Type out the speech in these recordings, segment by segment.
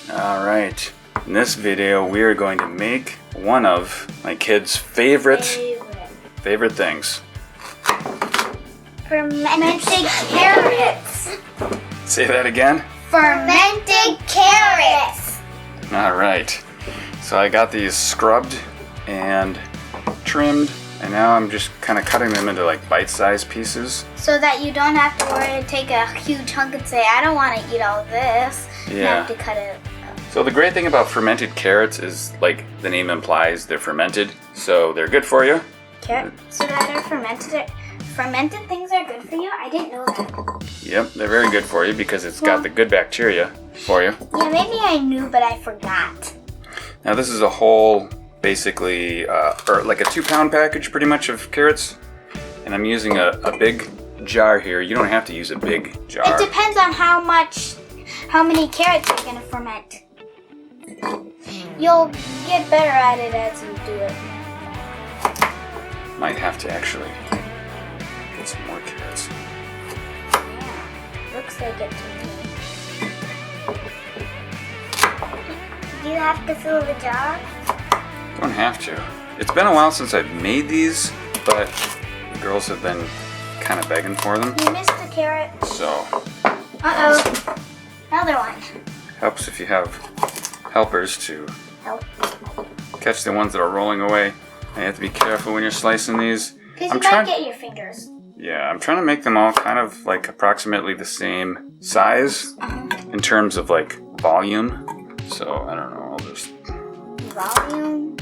Alright, in this video we are going to make one of my kids' favorite things. Fermented carrots. Say that again? Fermented carrots. Alright, so I got these scrubbed and trimmed, and now I'm just kind of cutting them into like bite-sized pieces. So that you don't have to worry to take a huge hunk and say, I don't want to eat all this. Yeah. You have to cut it. So the great thing about fermented carrots is, like the name implies, they're fermented, so they're good for you. Carrots that are fermented. Fermented things are good for you? I didn't know that. Yep, they're very good for you because it's got the good bacteria for you. Yeah, maybe I knew, but I forgot. Now this is a whole, basically, or like a 2-pound package pretty much of carrots. And I'm using a big jar here. You don't have to use a big jar. It depends on how many carrots you're going to ferment. You'll get better at it as you do it. Might have to actually get some more carrots. Yeah, looks like it to me. Do you have to fill the jar? Don't have to. It's been a while since I've made these, but the girls have been kind of begging for them. You missed the carrot. So. Uh-oh. Another one. Helps if you have helpers to Help. catch the ones that are rolling away. And you have to be careful when you're slicing these. Because you might get your fingers. Yeah, I'm trying to make them all kind of like approximately the same size in terms of like volume. So I don't know, I'll just... Volume?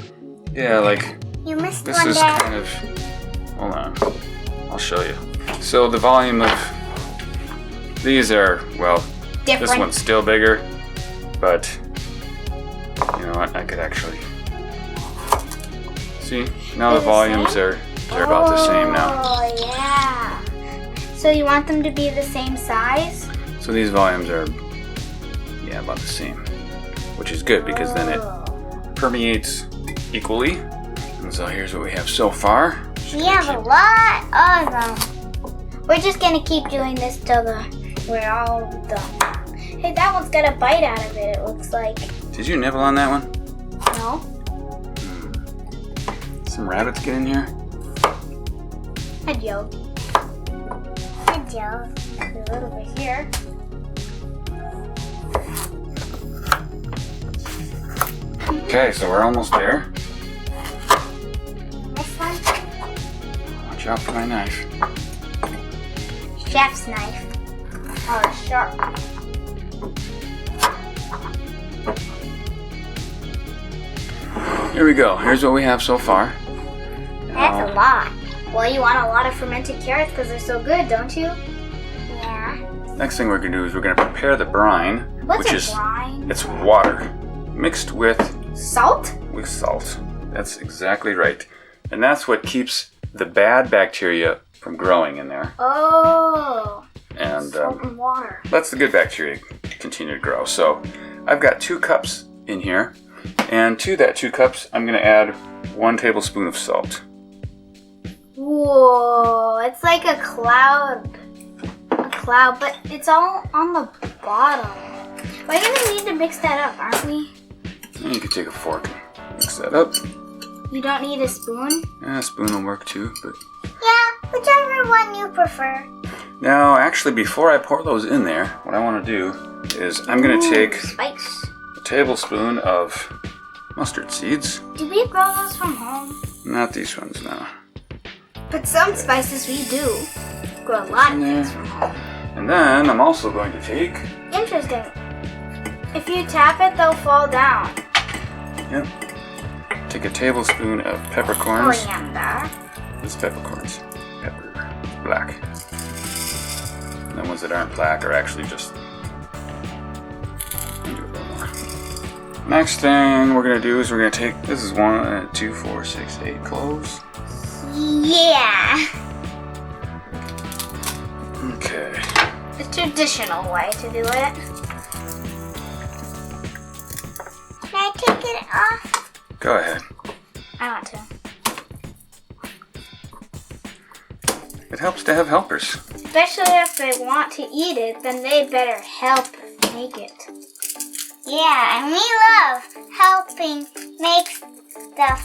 Yeah, like You missed this one, is Dad. kind of... Hold on, I'll show you. So the volume of these are, well, Different. this one's still bigger, but you know what, I could actually... See, now They're the the volumes same? are about the same now. Oh, yeah. So you want them to be the same size? So these volumes are, yeah, about the same, which is good because then it permeates equally. And so here's what we have so far. We have a lot of them. We're just gonna keep doing this till we're all done. Hey, that one's got a bite out of it, it looks like. Did you nibble on that one? No? Some rabbits get in here. Hi, Joe. Hi, Joe. A little bit here. Okay, so we're almost there. This one? Watch out for my knife. Chef's knife. Oh, it's sharp. Here we go. Here's what we have so far. That's a lot. Well, you want a lot of fermented carrots because they're so good, don't you? Yeah. Next thing we're gonna do is we're gonna prepare the brine, What's which a is brine? it's water mixed with Salt? salt. That's exactly right, and that's what keeps the bad bacteria from growing in there. Oh. And Salt and water. lets the good bacteria continue to grow. So I've got 2 cups in here, and to that 2 cups I'm going to add 1 tablespoon of salt. Whoa, it's like a cloud. A cloud, but it's all on the bottom. We're gonna need to mix that up, aren't we? And you can take a fork and mix that up. You don't need a spoon? A spoon will work too. But Yeah, whichever one you prefer. now, actually, before I pour those in there, what I want to do is I'm going to take Spice. a tablespoon of mustard seeds. Do we grow those from home? Not these ones, no. But some spices we do. Grow a lot of In there. things from home. And then I'm also going to take, Interesting. If you tap it, they'll fall down. yep, take a tablespoon of peppercorns. Coriander. It's peppercorns. Pepper. Black. And the ones that aren't black are actually just... Let me do a little more. Next thing we're going to do is we're going to take... This is 1, 2, 4, 6, 8 cloves. Yeah. Okay. The traditional way to do it. Can I take it off? Go ahead. I want to. It helps to have helpers. Especially if they want to eat it, then they better help make it. Yeah, and we love helping make stuff.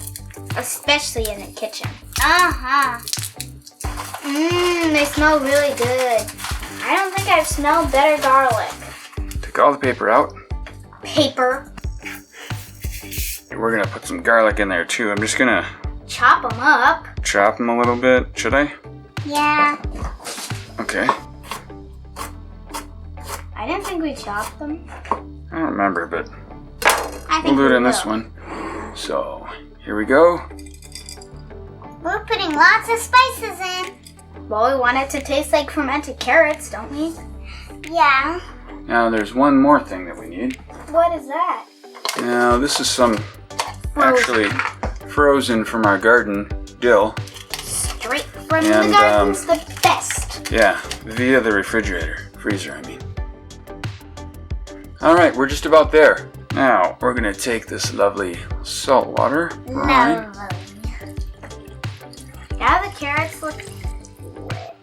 Especially in the kitchen. Uh-huh. They smell really good. I don't think I've smelled better garlic. Take all the paper out. Paper. We're gonna put some garlic in there too. I'm just gonna Chop them up. chop them a little bit. Should I? Yeah. Okay. I didn't think we chopped them. I don't remember, but I we'll think do it we in this will. one. So, here we go. We're putting lots of spices in. Well, we want it to taste like fermented carrots, don't we? Yeah. Now, there's one more thing that we need. What is that? Now, this is some actually frozen from our garden dill. Straight from And, the garden's the best. Yeah, via the freezer, I mean. All right, we're just about there. Now, we're gonna take this lovely salt water. Right. Lovely. Now the carrots look wet.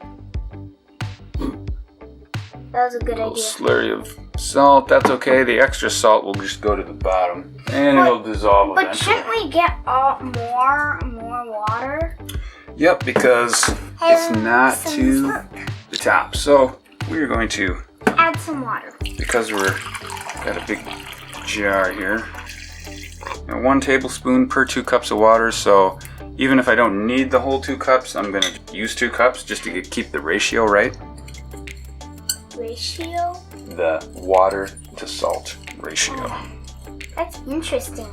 That was a good A little idea. slurry of salt. That's okay. The extra salt will just go to the bottom, and it'll dissolve But eventually. shouldn't we get more water? Yep, because it's not to the top. So we're going to, Add some water. because we're got a big jar here, 1 tablespoon per 2 cups of water. So even if I don't need the whole 2 cups, I'm gonna use 2 cups just to keep the ratio right. Ratio? The water to salt ratio. That's interesting.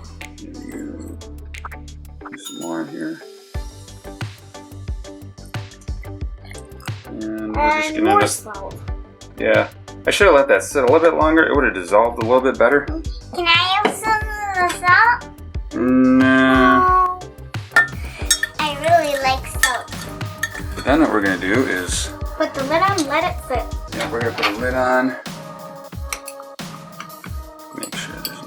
Some more in here. And we're just And gonna more salt. yeah. I should have let that sit a little bit longer. It would have dissolved a little bit better. Can I have some of the salt? Nah. I really like salt. Then what we're gonna do is, Put the lid on, let it sit. yeah, we're gonna put a lid on. Make sure there's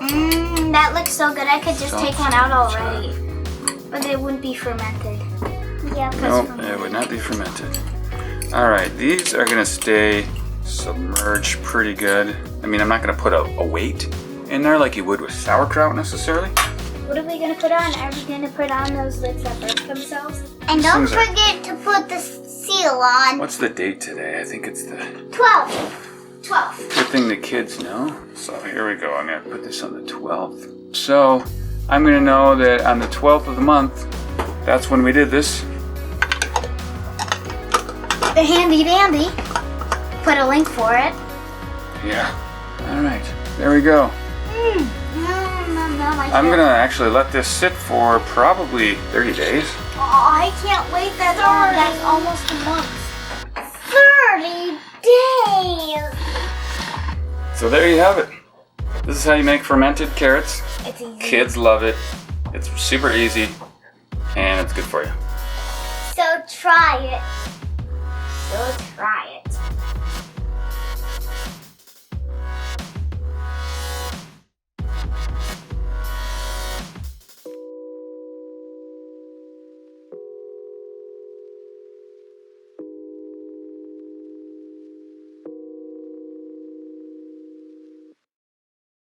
That looks so good. I could just Salt. take one out already. But they wouldn't be fermented. Yeah, nope, it would not be fermented. All right, these are gonna stay submerged pretty good. I mean, I'm not gonna put a weight in there like you would with sauerkraut necessarily. What are we going to put on? Are we going to put on those lids that burst themselves? And These don't things are- forget to put the seal on. What's the date today? I think it's the 12. 12. good thing the kids know. So here we go. I'm gonna put this on the 12th. So I'm gonna know that on the 12th of the month, that's when we did this. The handy dandy. Put a link for it. Yeah. All right. There we go. I'm gonna actually let this sit for probably 30 days. Oh, I can't wait that long. That's almost a month. 30 days. So there you have it. This is how you make fermented carrots. It's easy. Kids love it. It's super easy, and it's good for you. So try it. So try